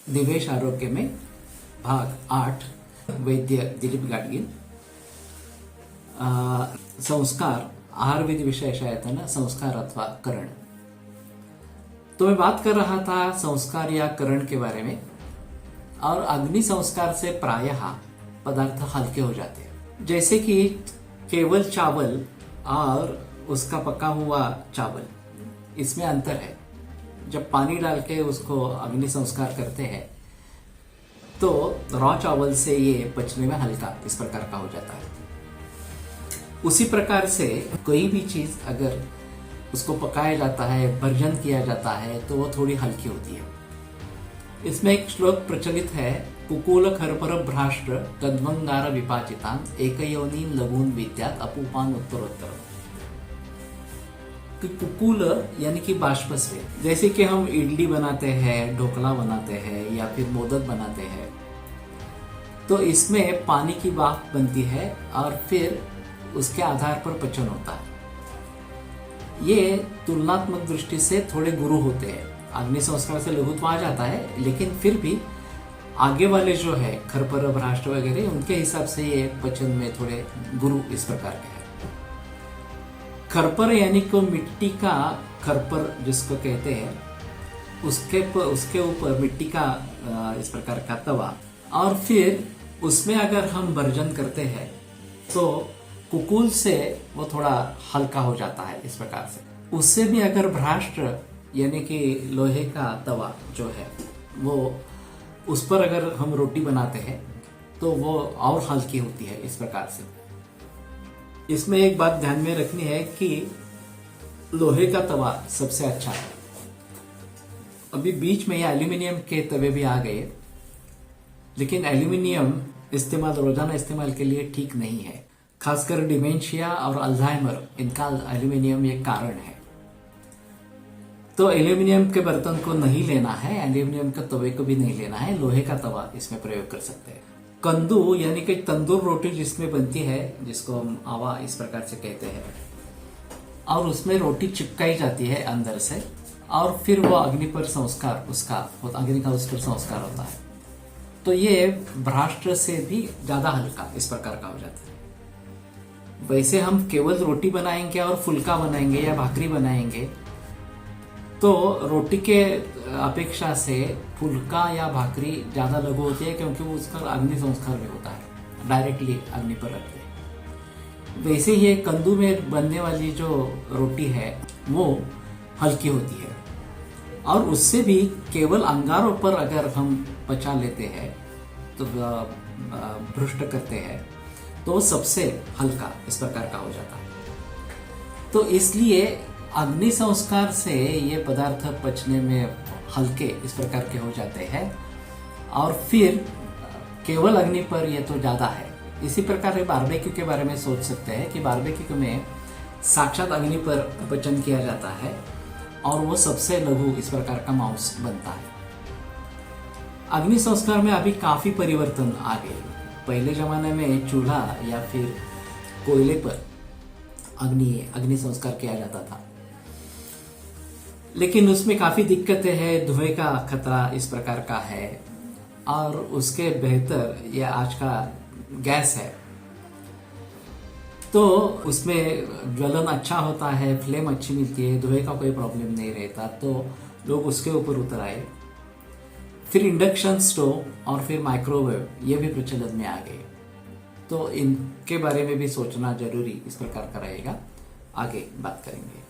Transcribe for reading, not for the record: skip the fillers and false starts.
निवेश आरोग्य में भाग 8 वैद्य दिलीप गाडगीळ संस्कार आहार विधि विषय शायद है ना, संस्कार अथवा करण। तो मैं बात कर रहा था संस्कार या करण के बारे में, और अग्नि संस्कार से प्रायः पदार्थ हल्के हो जाते हैं। जैसे कि केवल चावल और उसका पका हुआ चावल, इसमें अंतर है। जब पानी डाल के उसको अग्नि संस्कार करते हैं तो रॉ चावल से ये पचने में हल्का इस प्रकार का हो जाता है। उसी प्रकार से कोई भी चीज अगर उसको पकाया जाता है, भर्जन किया जाता है, तो वो थोड़ी हल्की होती है। इसमें एक श्लोक प्रचलित है, कुकूल खरपर भ्राष्ट्र तद्वंगार विपाचितान एकयोनीन लघुन विद्यात अपूपान उत्तरोत्तर। कुकूल यानी कि बाष्पस्वेद। जैसे कि हम इडली बनाते हैं, ढोकला बनाते हैं या फिर मोदक बनाते हैं, तो इसमें पानी की भाप बनती है और फिर उसके आधार पर पचन होता है। ये तुलनात्मक दृष्टि से थोड़े गुरु होते हैं। अग्नि संस्कार से लघुत्व आ जाता है, लेकिन फिर भी आगे वाले जो है खरपर भ्राष्ट्र वगैरह, उनके हिसाब से ये पचन में थोड़े गुरु इस प्रकार के हैं। खरपर यानी को मिट्टी का खरपर जिसको कहते हैं, उसके ऊपर मिट्टी का इस प्रकार का तवा, और फिर उसमें अगर हम भर्जन करते हैं तो कुकूल से वो थोड़ा हल्का हो जाता है इस प्रकार से। उससे भी अगर भ्राष्ट्र यानी कि लोहे का तवा जो है, वो उस पर अगर हम रोटी बनाते हैं तो वो और हल्की होती है इस प्रकार से। इसमें एक बात ध्यान में रखनी है कि लोहे का तवा सबसे अच्छा है। अभी बीच में ये एल्यूमिनियम के तवे भी आ गए, लेकिन एल्यूमिनियम रोजाना इस्तेमाल के लिए ठीक नहीं है। खासकर डिमेंशिया और अल्जाइमर, इनका एल्यूमिनियम एक कारण है। तो एल्यूमिनियम के बर्तन को नहीं लेना है, एल्यूमिनियम के तवे को भी नहीं लेना है, लोहे का तवा इसमें प्रयोग कर सकते हैं। कंदू यानी कि तंदूर रोटी जिसमें बनती है, जिसको हम आवा इस प्रकार से कहते हैं, और उसमें रोटी चिपकाई जाती है अंदर से, और फिर वो अग्नि पर संस्कार अग्नि का उस पर संस्कार होता है। तो ये भ्राष्ट्र से भी ज्यादा हल्का इस प्रकार का हो जाता है। वैसे हम केवल रोटी बनाएंगे और फुल्का बनाएंगे या भाकरी बनाएंगे तो रोटी के अपेक्षा से फुल्का या भाकरी ज्यादा लघु होती है, क्योंकि वो उसका अग्नि संस्कार भी होता है, डायरेक्टली अग्नि पर रखते हैं। वैसे ही कंदू में बनने वाली जो रोटी है वो हल्की होती है, और उससे भी केवल अंगारों पर अगर हम पचा लेते हैं तो भ्रष्ट करते हैं तो सबसे हल्का इस प्रकार का हो जाता है। तो इसलिए अग्नि संस्कार से ये पदार्थ पचने में हल्के इस प्रकार के हो जाते हैं, और फिर केवल अग्नि पर ये तो ज्यादा है। इसी प्रकार बारबेक्यू के बारे में सोच सकते हैं कि बारबेक्यू में साक्षात अग्नि पर पचन किया जाता है और वो सबसे लघु इस प्रकार का मांस बनता है। अग्नि संस्कार में अभी काफी परिवर्तन आ गए। पहले जमाने में चूल्हा या फिर कोयले पर अग्नि संस्कार किया जाता था, लेकिन उसमें काफी दिक्कतें हैं। धुएं का खतरा इस प्रकार का है, और उसके बेहतर ये आज का गैस है, तो उसमें ज्वलन अच्छा होता है, फ्लेम अच्छी मिलती है, धुएं का कोई प्रॉब्लम नहीं रहता, तो लोग उसके ऊपर उतर आए। फिर इंडक्शन स्टोव और फिर माइक्रोवेव ये भी प्रचलन में आ गए। तो इनके बारे में भी सोचना जरूरी इस प्रकार का रहेगा। आगे बात करेंगे।